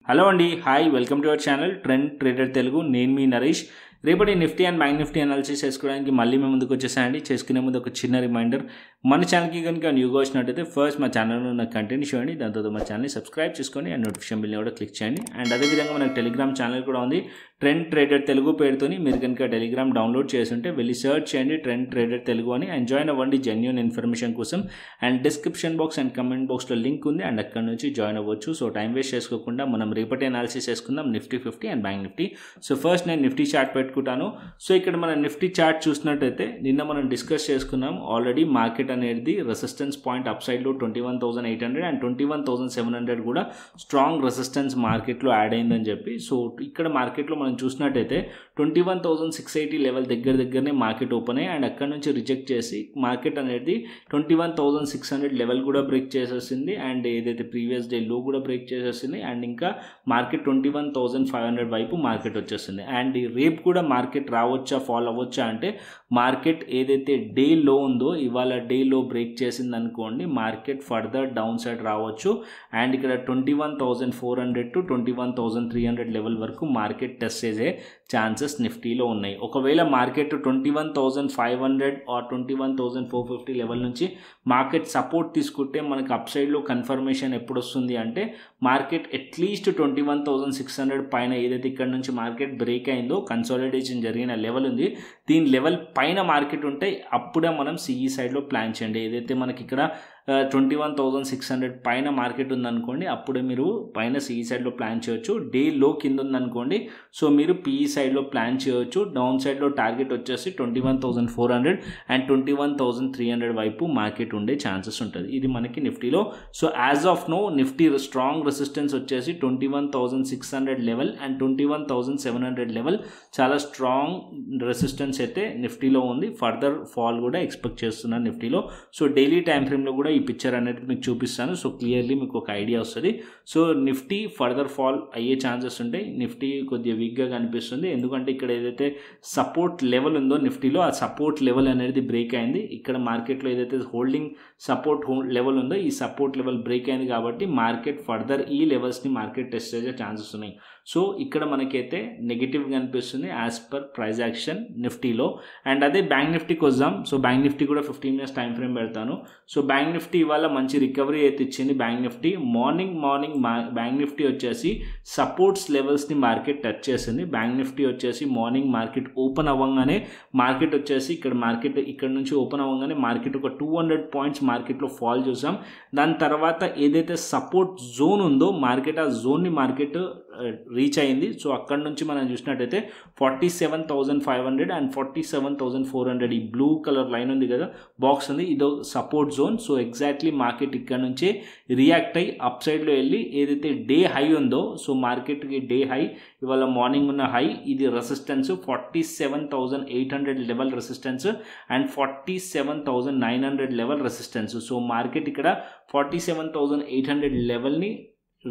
Hello అండి, hi, welcome to our channel trend trader Telugu. నేను మీ నరేష్. రేపటి Nifty and bank Nifty analysis చేసుకోవడానికి మళ్ళీ మేము ముందుకు వచ్చేసానండి. చేసుకునే ముందు ఒక చిన్న రిమైండర్, మన ఛానల్కి కనుక న్యూగా వచ్చినట్టయితే ఫస్ట్ మా ఛానల్లో ఉన్న కంటెంట్ చూడండి, దాని తర్వాత మా ఛానల్ని సబ్స్క్రైబ్ చేసుకోండి అండ్ నోటిఫికేషన్ బిల్ని కూడా క్లిక్ చేయండి. అండ్ అదేవిధంగా మనకు టెలిగ్రామ్ ఛానల్ కూడా ఉంది, ట్రెండ్ ట్రేడర్ తెలుగు పేరుతోని. మీరు కనుక టెలిగ్రామ్ డౌన్లోడ్ చేస్తుంటే వెళ్ళి సర్చ్ చేయండి ట్రెండ్ ట్రేడర్ తెలుగు అని, అండ్ జాయిన్ అవ్వండి జెన్యూన్ ఇన్ఫర్మేషన్ కోసం. And description box and comment బాక్స్లో లింక్ ఉంది, అండ్ అక్కడ నుంచి జాయిన్ అవ్వచ్చు. సో టైం వేస్ట్ చేసుకోకుండా మనం రేపటి అనాలిసిస్ చేసుకుందాం Nifty 50 and bank Nifty. So first నేను నిఫ్టీ చార్ట్ పెట్టుకుంటాను. సో ఇక్కడ మన నిఫ్టీ చార్ట్ చూసినట్టయితే నిన్న మనం డిస్కస్ చేసుకున్నాం ఆల్రెడీ. మార్కెట్ అనేది రెసిస్టెన్స్ పాయింట్ అప్ సైడ్లో 21,800 అండ్ 21,700 కూడా స్ట్రాంగ్ రెసిస్టెన్స్ మార్కెట్లో యాడ్ అయిందని చెప్పి. సో ఇక్కడ మార్కెట్లో మనం చూసినట్టయితే 21,680 లెవెల్ దగ్గరనే మార్కెట్ ఓపెన్ అయ్యి, అండ్ అక్కడ నుంచి రిజెక్ట్ చేసి మార్కెట్ అనేది 21,600 లెవెల్ కూడా బ్రేక్ చేసేసింది, అండ్ ఏదైతే ప్రీవియస్ డే లో కూడా బ్రేక్ చేసేసింది, అండ్ ఇంకా మార్కెట్ 21,500 వైపు మార్కెట్ వచ్చేసింది. అండ్ రేపు కూడా మార్కెట్ రావచ్చా ఫాల్ అవ్వచ్చా అంటే, మార్కెట్ ఏదైతే డే లో ఉందో ఇవాళ డే లో బ్రేక్ చేసింది అనుకోండి, మార్కెట్ ఫర్దర్ డౌన్ సైడ్ రావచ్చు. అండ్ ఇక్కడ 21,400 టు 21,300 లెవెల్ వరకు మార్కెట్ టెస్ట్ చేసే ఛాన్సెస్ నిఫ్టీలో ఉన్నాయి. ఒకవేళ మార్కెట్ 21,500 ఆర్ 21,450 లెవెల్ నుంచి మార్కెట్ సపోర్ట్ తీసుకుంటే మనకు అప్ సైడ్లో కన్ఫర్మేషన్ ఎప్పుడు వస్తుంది అంటే, మార్కెట్ అట్లీస్ట్ 21,600 పైన ఏదైతే ఇక్కడ నుంచి మార్కెట్ బ్రేక్ అయిందో కన్సాలిడేషన్ జరిగిన లెవెల్ ఉంది, దీని లెవెల్ పైన మార్కెట్ ఉంటే అప్పుడే మనం సిఈ సైడ్లో ప్లాన్ చేయండి. ఏదైతే మనకి ఇక్కడ 21,600 పైన మార్కెట్ ఉందనుకోండి, అప్పుడే మీరు పైన సిఈ సైడ్లో ప్లాన్ చేయొచ్చు. డే లో కింద ఉందనుకోండి, సో మీరు పిఈ సైడ్లో ప్లాన్ చేయొచ్చు. డౌన్ సైడ్లో టార్గెట్ వచ్చేసి 21,400 అండ్ 21,300 వైపు మార్కెట్ ఉండే ఛాన్సెస్ ఉంటుంది. ఇది మనకి నిఫ్టీలో. So as of now Nifty strong resistance వచ్చేసి 21,600 లెవెల్ అండ్ 21,700 లెవెల్ చాలా స్ట్రాంగ్ రెసిస్టెన్స్ అయితే నిఫ్టీలో ఉంది. ఫర్దర్ ఫాల్ కూడా ఎక్స్పెక్ట్ చేస్తున్నాను నిఫ్టీలో. సో డైలీ టైం ఫ్రేమ్లో కూడా ఈ పిక్చర్ అనేది మీకు చూపిస్తాను, సో క్లియర్లీ మీకు ఒక ఐడియా వస్తుంది. సో నిఫ్టీ ఫర్దర్ ఫాల్ అయ్యే ఛాన్సెస్ ఉంటాయి. నిఫ్టీ కొద్దిగా వీక్గా కనిపిస్తుంది, ఎందుకంటే ఇక్కడ ఏదైతే సపోర్ట్ లెవెల్ ఉందో నిఫ్టీలో, ఆ సపోర్ట్ లెవెల్ అనేది బ్రేక్ అయింది. ఇక్కడ మార్కెట్లో ఏదైతే హోల్డింగ్ సపోర్ట్ లెవెల్ ఉందో ఈ సపోర్ట్ లెవెల్ బ్రేక్ అయింది, కాబట్టి మార్కెట్ ఫర్దర్ ఈ లెవెల్స్ని మార్కెట్ టెస్ట్ చేసే ఛాన్సెస్ ఉన్నాయి. సో ఇక్కడ మనకైతే నెగిటివ్గా అనిపిస్తుంది యాజ్ పర్ ప్రైస్ యాక్షన్ నిఫ్టీలో. అండ్ అదే బ్యాంక్ నిఫ్టీకి వద్దాం. సో బ్యాంక్ నిఫ్టీ కూడా 15 మినిట్స్ టైం ఫ్రేమ్ పెడతాను. సో బ్యాంక్ నిఫ్టీ ఇవాళ మంచి రికవరీ అయితే ఇచ్చింది. Bank Nifty morning bank Nifty వచ్చేసి సపోర్ట్స్ లెవెల్స్ని మార్కెట్ టచ్ చేసింది. బ్యాంక్ నిఫ్టీ వచ్చేసి మార్నింగ్ మార్కెట్ ఓపెన్ అవ్వగానే మార్కెట్ వచ్చేసి ఇక్కడ నుంచి ఓపెన్ అవ్వగానే మార్కెట్ ఒక 200 పాయింట్స్ మార్కెట్లో ఫాల్ చూసాం. దాని తర్వాత ఏదైతే సపోర్ట్ జోన్ ఉందో మార్కెట్ ఆ జోన్ని మార్కెట్ రీచ్ అయింది. సో అక్కడ నుంచి మనం చూసినట్టయితే 47,500 అండ్ 47,400 ఈ బ్లూ కలర్ లైన్ ఉంది కదా, బాక్స్ ఉంది, ఇదో support zone. So exactly market ఇక్కడ నుంచే రియాక్ట్ అయ్యి అప్ సైడ్లో వెళ్ళి ఏదైతే డే హై ఉందో, సో మార్కెట్కి డే హై ఇవాళ మార్నింగ్ ఉన్న హై, ఇది resistance 47,800 level resistance and 47,900 level resistance. So market ఇక్కడ 47,800 లెవెల్ని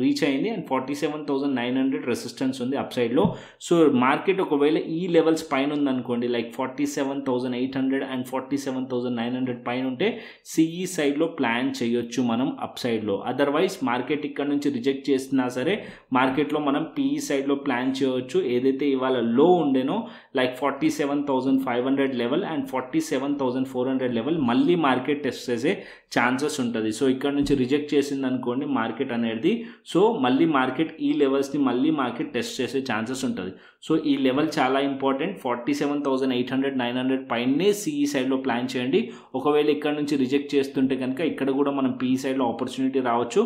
రీచ్ అయింది అండ్ 47,900 రెసిస్టెన్స్ ఉంది అప్ సైడ్లో. సో మార్కెట్ ఒకవేళ ఈ లెవెల్స్ పైన ఉందనుకోండి, లైక్ 47,800 అండ్ 47,900 పైన ఉంటే సిఈ సైడ్లో ప్లాన్ చేయొచ్చు మనం అప్ సైడ్లో. అదర్వైజ్ మార్కెట్ ఇక్కడ నుంచి రిజెక్ట్ చేసినా సరే మార్కెట్లో మనం పిఈ సైడ్లో ప్లాన్ చేయవచ్చు. ఏదైతే ఇవాళ లో ఉండేనో లైక్ 47,500 లెవెల్ అండ్ 47,400 లెవెల్ మళ్ళీ మార్కెట్ టెస్ట్ చేసే ఛాన్సెస్ ఉంటుంది. సో ఇక్కడ నుంచి రిజెక్ట్ చేసింది అనుకోండి మార్కెట్ అనేది, సో మళ్ళీ మార్కెట్ ఈ లెవెల్స్ని మళ్ళీ మార్కెట్ టెస్ట్ చేసే ఛాన్సెస్ ఉంటుంది. సో ఈ లెవెల్ చాలా ఇంపార్టెంట్. 47,800 900 పైనే సిఈ సైడ్లో ప్లాన్ చేయండి. ఒకవేళ ఇక్కడ నుంచి రిజెక్ట్ చేస్తుంటే కనుక ఇక్కడ కూడా మనం పిఈ సైడ్లో ఆపర్చునిటీ రావచ్చు.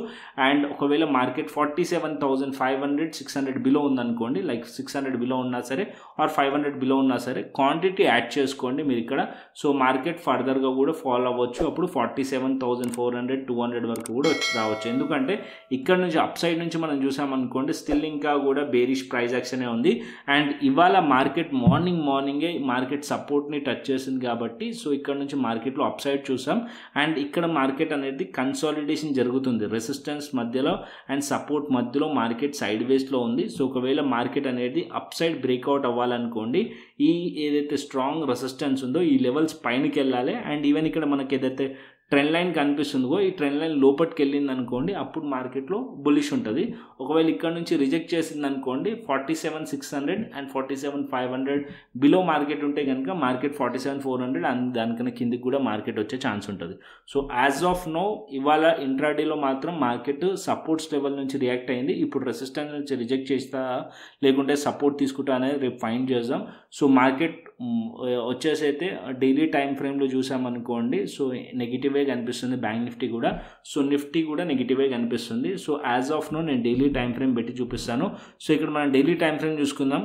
అండ్ ఒకవేళ మార్కెట్ 47,500 600 బిలో ఉందనుకోండి, లైక్ 600 బిలో ఉన్నా సరే ఆర్ 500 బిలో ఉన్నా సరే క్వాంటిటీ యాడ్ చేసుకోండి మీరు ఇక్కడ. సో మార్కెట్ ఫర్దర్గా కూడా ఫాల్ అవ్వచ్చు, అప్పుడు 47,400 200 వరకు కూడా రావచ్చు. ఎందుకంటే ఇక్కడ నుంచి అప్ సైడ్ నుంచి మనం చూసామనుకోండి స్టిల్ ఇంకా కూడా బేరిష్ ప్రైస్ యాక్షనే ఉంది. అండ్ ఇవాళ మార్కెట్ మార్నింగే మార్కెట్ సపోర్ట్ని టచ్ చేసింది కాబట్టి, సో ఇక్కడ నుంచి మార్కెట్లో అప్ సైడ్ చూసాం. అండ్ ఇక్కడ మార్కెట్ అనేది కన్సాలిడేషన్ జరుగుతుంది రెసిస్టెన్స్ మధ్యలో అండ్ సపోర్ట్ మధ్యలో, మార్కెట్ సైడ్ వేస్లో ఉంది. సో ఒకవేళ మార్కెట్ అనేది అప్ సైడ్ బ్రేక్అవుట్ అవ్వాలనుకోండి, ఈ ఏదైతే స్ట్రాంగ్ రెసిస్టెన్స్ ఉందో ఈ లెవెల్స్ పైనకి వెళ్ళాలి. అండ్ ఈవెన్ ఇక్కడ మనకి ఏదైతే ట్రెండ్ లైన్ కనిపిస్తుందిగో ఈ ట్రెండ్ లైన్ లోపలికి వెళ్ళింది అనుకోండి అప్పుడు మార్కెట్లో బుల్లిష్ ఉంటుంది. ఒకవేళ ఇక్కడ నుంచి రిజెక్ట్ చేసింది అనుకోండి 47,600 అండ్ 47,500 బిలో మార్కెట్ ఉంటే కనుక మార్కెట్ 47,400 అండ్ దానికన్నా కిందికి కూడా మార్కెట్ వచ్చే ఛాన్స్ ఉంటుంది. సో యాజ్ ఆఫ్ నో ఇవాళ ఇంట్రాడేలో మాత్రం మార్కెట్ సపోర్ట్స్ లెవెల్ నుంచి రియాక్ట్ అయింది. ఇప్పుడు రెసిస్టెన్స్ నుంచి రిజెక్ట్ చేస్తా లేకుంటే సపోర్ట్ తీసుకుంటా అనేది రేపు ఫైండ్ చేద్దాం. సో మార్కెట్ వచ్చేసి అయితే డైలీ టైం ఫ్రేమ్లో చూసామనుకోండి సో నెగిటివే కనిపిస్తుంది బ్యాంక్ నిఫ్టీ కూడా. సో నిఫ్టీ కూడా నెగిటివే కనిపిస్తుంది. సో యాజ్ ఆఫ్ నో నేను డైలీ టైం ఫ్రేమ్ పెట్టి చూపిస్తాను. సో ఇక్కడ మనం డైలీ టైం ఫ్రేమ్ చూసుకుందాం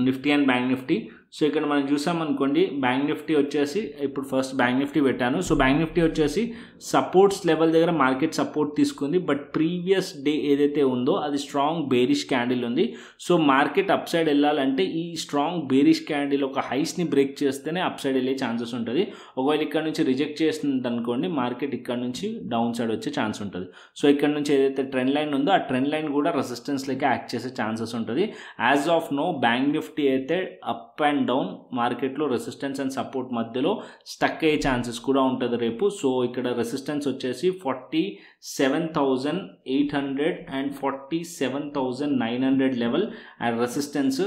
Nifty and bank Nifty. So ఇక్కడ మనం చూసామనుకోండి బ్యాంక్ నిఫ్టీ వచ్చేసి ఇప్పుడు ఫస్ట్ బ్యాంక్ నిఫ్టీ పెట్టాను. సో బ్యాంక్ నిఫ్టీ వచ్చేసి సపోర్ట్స్ లెవెల్ దగ్గర మార్కెట్ సపోర్ట్ తీసుకుంది. బట్ ప్రీవియస్ డే ఏదైతే ఉందో అది స్ట్రాంగ్ బేరిష్ క్యాండిల్ ఉంది. సో మార్కెట్ అప్ సైడ్ వెళ్ళాలంటే ఈ స్ట్రాంగ్ బేరిష్ క్యాండిల్ ఒక హైస్ని బ్రేక్ చేస్తేనే అప్ సైడ్ వెళ్ళే ఛాన్సెస్ ఉంటుంది. ఒకవేళ ఇక్కడ నుంచి రిజెక్ట్ చేస్తుంది అనుకోండి మార్కెట్ ఇక్కడ నుంచి డౌన్ సైడ్ వచ్చే ఛాన్స్ ఉంటుంది. సో ఇక్కడ నుంచి ఏదైతే ట్రెండ్ లైన్ ఉందో ఆ ట్రెండ్ లైన్ కూడా రెసిస్టెన్స్ లెక్క యాక్ట్ చేసే ఛాన్సెస్ ఉంటుంది. As of now bank Nifty అయితే అప్ అండ్ డౌన్ మార్కెట్లో రెసిస్టెన్స్ అండ్ సపోర్ట్ మధ్యలో స్టక్ అయ్యే ఛాన్సెస్ కూడా ఉంటుంది రేపు. సో ఇక్కడ రెసిస్టెన్స్ వచ్చేసి 47,800 and 47,900 level and resistance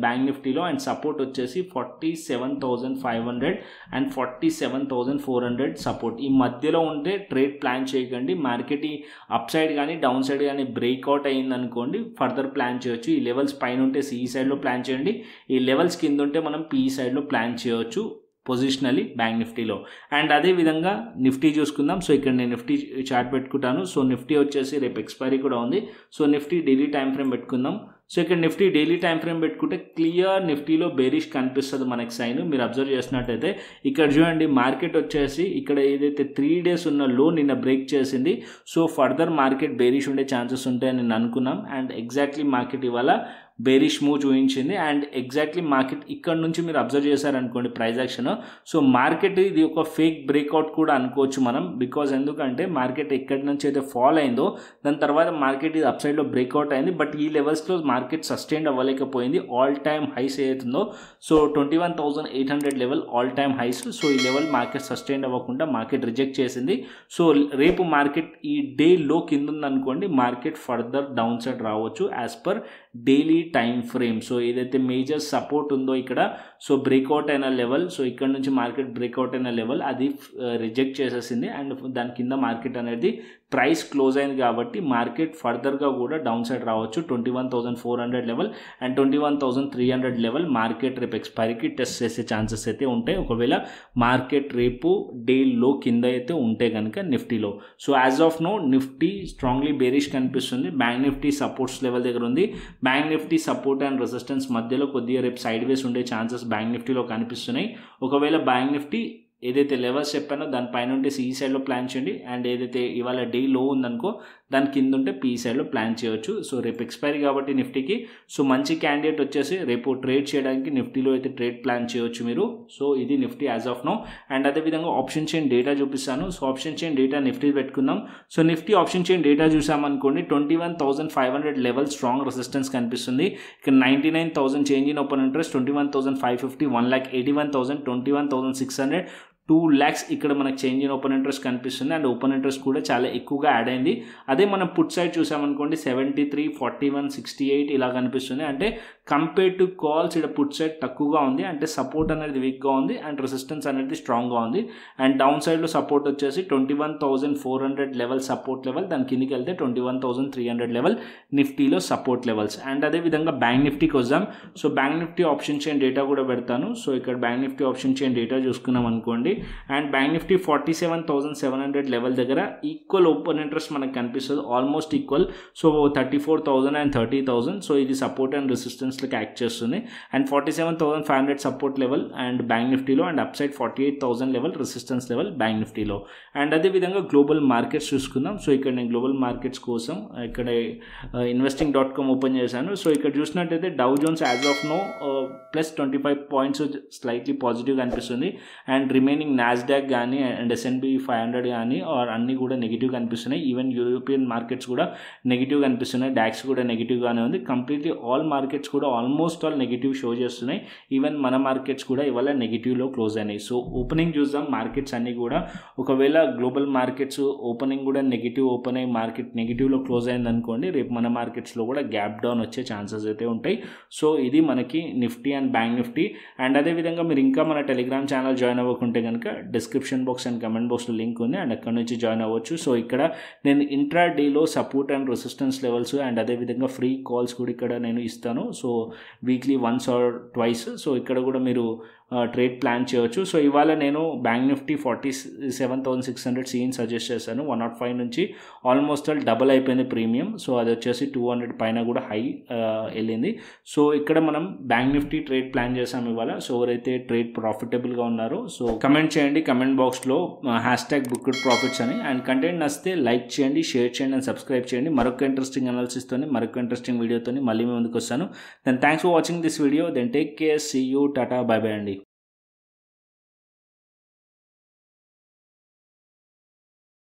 bank నిఫ్టీలో అండ్ సపోర్ట్ వచ్చేసి 47,500 అండ్ 47,400 సపోర్ట్. ఈ మధ్యలో ఉంటే ట్రేడ్ ప్లాన్ చేయకండి. మార్కెట్ ఈ అప్ సైడ్ కానీ డౌన్ సైడ్ కానీ బ్రేక్అవుట్ అయ్యింది అనుకోండి ఫర్దర్ ప్లాన్ చేయొచ్చు. ఈ లెవెల్స్ పైన ఉంటే సిఈ సైడ్లో ప్లాన్ చేయండి, ఈ లెవెల్స్ కింద ఉంటే మనం పీఈ సైడ్లో ప్లాన్ చేయవచ్చు పొజిషనలీ బ్యాంక్ నిఫ్టీలో. అండ్ అదేవిధంగా నిఫ్టీ చూసుకుందాం. సో ఇక్కడ నేను నిఫ్టీ చార్ట్ పెట్టుకుంటాను. సో నిఫ్టీ వచ్చేసి రేపు ఎక్స్పైరీ కూడా ఉంది. So Nifty daily time frame పెట్టుకుందాం. సో ఇక్కడ నిఫ్టీ డైలీ టైం ఫ్రేమ్ పెట్టుకుంటే క్లియర్ నిఫ్టీలో బేరిష్ కనిపిస్తుంది మనకి సైన్. మీరు అబ్జర్వ్ చేసినట్టయితే ఇక్కడ చూడండి మార్కెట్ వచ్చేసి ఇక్కడ ఏదైతే 3 days ఉన్న లో నిన్న బ్రేక్ చేసింది. సో ఫర్దర్ మార్కెట్ బేరిష్ ఉండే ఛాన్సెస్ ఉంటాయని నేను అనుకున్నాం. అండ్ ఎగ్జాక్ట్లీ మార్కెట్ ఇవాళ బేరిష్ మూవ్ చూపించింది. అండ్ ఎగ్జాక్ట్లీ మార్కెట్ ఇక్కడ నుంచి మీరు అబ్జర్వ్ చేశారనుకోండి ప్రైస్ యాక్షన్. సో మార్కెట్ ఇది ఒక ఫేక్ బ్రేక్అవుట్ కూడా అనుకోవచ్చు మనం. బికాజ్ ఎందుకంటే మార్కెట్ ఎక్కడి నుంచి అయితే ఫాల్ అయిందో దాని తర్వాత మార్కెట్ ఇది అప్ సైడ్లో బ్రేక్అవుట్ అయింది. బట్ ఈ లెవెల్స్లో మార్కెట్ సస్టైన్ అవ్వలేకపోయింది. ఆల్ టైమ్ హైస్ ఏదైతుందో so 21,800 level all time highs. So ఈ లెవెల్ మార్కెట్ సస్టైన్ అవ్వకుండా మార్కెట్ రిజెక్ట్ చేసింది. సో రేపు మార్కెట్ ఈ డే లో కింద ఉందనుకోండి మార్కెట్ ఫర్దర్ డౌన్ సైడ్ రావచ్చు as per daily time frame. So ఏదైతే మేజర్ సపోర్ట్ ఉందో ఇక్కడ సో బ్రేక్అవుట్ అయిన లెవెల్, సో ఇక్కడ నుంచి మార్కెట్ బ్రేక్అవుట్ అయిన లెవెల్ అది రిజెక్ట్ చేసేసింది. అండ్ దాని కింద మార్కెట్ అనేది ప్రైస్ క్లోజ్ అయింది కాబట్టి మార్కెట్ ఫర్దర్గా కూడా డౌన్ సైడ్ రావచ్చు 21,400 లెవెల్ అండ్ 21,300 లెవెల్ మార్కెట్ రేపు ఎక్స్పైరీకి టెస్ట్ చేసే ఛాన్సెస్ అయితే ఉంటాయి ఒకవేళ మార్కెట్ రేపు డే లో కింద అయితే ఉంటే కనుక నిఫ్టీలో. So as of now Nifty strongly bearish కనిపిస్తుంది. బ్యాంక్ నిఫ్టీ సపోర్ట్స్ లెవెల్ దగ్గర ఉంది. Bank Nifty support and resistance మధ్యలో కొద్దిగా రేపు సైడ్ వేస్ ఉండే ఛాన్సెస్ బ్యాంక్ నిఫ్టీలో కనిపిస్తున్నాయి. ఒకవేళ బ్యాంక్ నిఫ్టీ ఏదైతే లెవెల్స్ చెప్పానో దానిపైన ఉంటే సిఈ సైడ్లో ప్లాన్ చేయండి. అండ్ ఏదైతే ఇవాళ డే లో ఉందనుకో దాని కింద ఉంటే పీఈ సైడ్లో ప్లాన్ చేయవచ్చు. సో రేపు ఎక్స్పైరీ కాబట్టి నిఫ్టీకి సో మంచి క్యాండిడేట్ వచ్చేసి రేపు ట్రేడ్ చేయడానికి నిఫ్టీలో అయితే ట్రేడ్ ప్లాన్ చేయవచ్చు మీరు. సో ఇది Nifty as of now. And అదేవిధంగా ఆప్షన్ చైన్ డేటా చూపిస్తాను. So option chain data Nifty పెట్టుకుందాం. So Nifty option chain data చూసామనుకోండి 21,500 లెవెల్ స్ట్రాంగ్ రెసిస్టెన్స్ కనిపిస్తుంది. ఇక్కడ 99,000 change in open interest, 21,550, 1,81,000, 21,600, 2 lakhs ఇక్కడ మనకు చేంజ్ ఇన్ ఓపెన్ ఇంట్రెస్ట్ కనిపిస్తుంది. అండ్ ఓపెన్ ఇంట్రెస్ట్ కూడా చాలా ఎక్కువగా యాడ్ అయింది. అదే మనం పుట్ సైడ్ చూసామనుకోండి 73, 41, 68 ఇలా కనిపిస్తుంది. అంటే కంపేర్ టు కాల్స్ ఇక్కడ పుట్ సైడ్ తక్కువగా ఉంది. అంటే సపోర్ట్ అనేది వీక్గా ఉంది అండ్ రెసిస్టెన్స్ అనేది స్ట్రాంగ్గా ఉంది. అండ్ డౌన్ సైడ్లో సపోర్ట్ వచ్చేసి 21,400 లెవెల్ సపోర్ట్ లెవెల్, దాని కిందికి వెళ్తే 21,300 లెవెల్ నిఫ్టీలో సపోర్ట్ లెవెల్స్. అండ్ అదేవిధంగా బ్యాంక్ నిఫ్టీకి వద్దాం. So bank Nifty option chain data కూడా పెడతాను. సో ఇక్కడ bank Nifty option chain data చూసుకున్నాం అనుకోండి. అండ్ బ్యాంక్ నిఫ్టీ 47,700 లెవెల్ దగ్గర ఈక్వల్ ఓపెన్ ఇంట్రెస్ట్ మనకు కనిపిస్తుంది, almost equal. So 34,000 and 30,000. So ఇది సపోర్ట్ అండ్ రెసిస్టెన్స్లోకి యాక్ట్ చేస్తుంది. And 47,500 support level and bank నిఫ్టీలో and up side 48,000 level resistance level bank నిఫ్టీలో. అండ్ అదేవిధంగా గ్లోబల్ మార్కెట్స్ చూసుకుందాం. సో ఇక్కడ నేను గ్లోబల్ మార్కెట్స్ కోసం ఇక్కడ investing.com ఓపెన్ చేశాను. సో ఇక్కడ చూసినట్టయితే Dow Jones as of now +25 points slightly పాజిటివ్గా అనిపిస్తుంది. అండ్ రిమైనింగ్ ఓపెనింగ్ నాస్డాక్ కానీ అండ్ S&P 500 కానీ ఆర్ అన్నీ కూడా నెగిటివ్ కనిపిస్తున్నాయి. ఈవెన్ యూరోపియన్ మార్కెట్స్ కూడా నెగిటివ్ కనిపిస్తున్నాయి. డాక్స్ కూడా నెగిటివ్గానే ఉంది. కంప్లీట్లీ ఆల్ మార్కెట్స్ కూడా ఆల్మోస్ట్ ఆల్ నెగిటివ్ షో చేస్తున్నాయి. ఈవెన్ మన మార్కెట్స్ కూడా ఇవాళ నెగిటివ్లో క్లోజ్ అయినాయి. సో ఓపెనింగ్ చూద్దాం. మార్కెట్స్ అన్నీ కూడా ఒకవేళ గ్లోబల్ మార్కెట్స్ ఓపెనింగ్ కూడా నెగిటివ్ ఓపెన్ అయ్యి మార్కెట్ నెగిటివ్లో క్లోజ్ అయింది అనుకోండి, రేపు మన మార్కెట్స్లో కూడా గ్యాప్ డౌన్ వచ్చే ఛాన్సెస్ అయితే ఉంటాయి. సో ఇది మనకి Nifty and bank Nifty. And అదేవిధంగా మీరు ఇంకా మన టెలిగ్రామ్ ఛానల్ జాయిన్ అవ్వకుంటే కనుక డిస్క్రిప్షన్ బాక్స్ అండ్ కమెంట్ బాక్స్లో లింక్ ఉంది అండ్ అక్కడ నుంచి జాయిన్ అవ్వచ్చు. సో ఇక్కడ నేను ఇంట్రా డేలో support and resistance levels and అదేవిధంగా ఫ్రీ కాల్స్ కూడా ఇక్కడ నేను ఇస్తాను. So weekly once or twice. So ఇక్కడ కూడా మీరు ట్రేడ్ ప్లాన్ చేయవచ్చు. సో ఇవాళ నేను బ్యాంక్ నిఫ్టీ 47,600 సీన్ సజెస్ట్ చేశాను. 105 నుంచి ఆల్మోస్ట్ ఆల్ డబల్ అయిపోయింది ప్రీమియం. సో అది వచ్చేసి 200 పైన కూడా హై వెళ్ళింది. సో ఇక్కడ మనం బ్యాంక్ నిఫ్టీ ట్రేడ్ ప్లాన్ చేసాం ఇవాళ. సో ఎవరైతే ట్రేడ్ ప్రాఫిటబుల్గా ఉన్నారో సో కమెంట్ చేయండి కమెంట్ బాక్స్లో #booked profits అని. అండ్ కంటెంట్ నచ్చితే లైక్ చేయండి, షేర్ చేయండి అండ్ సబ్స్క్రైబ్ చేయండి. మరొక ఇంట్రెస్టింగ్ అనాలిసిస్తోని మరొక ఇంట్రెస్టింగ్ వీడియోతో మళ్ళీ ముందుకు వస్తాను. Then thanks for watching this video. Then take care, see you, tata, bye bye అండి.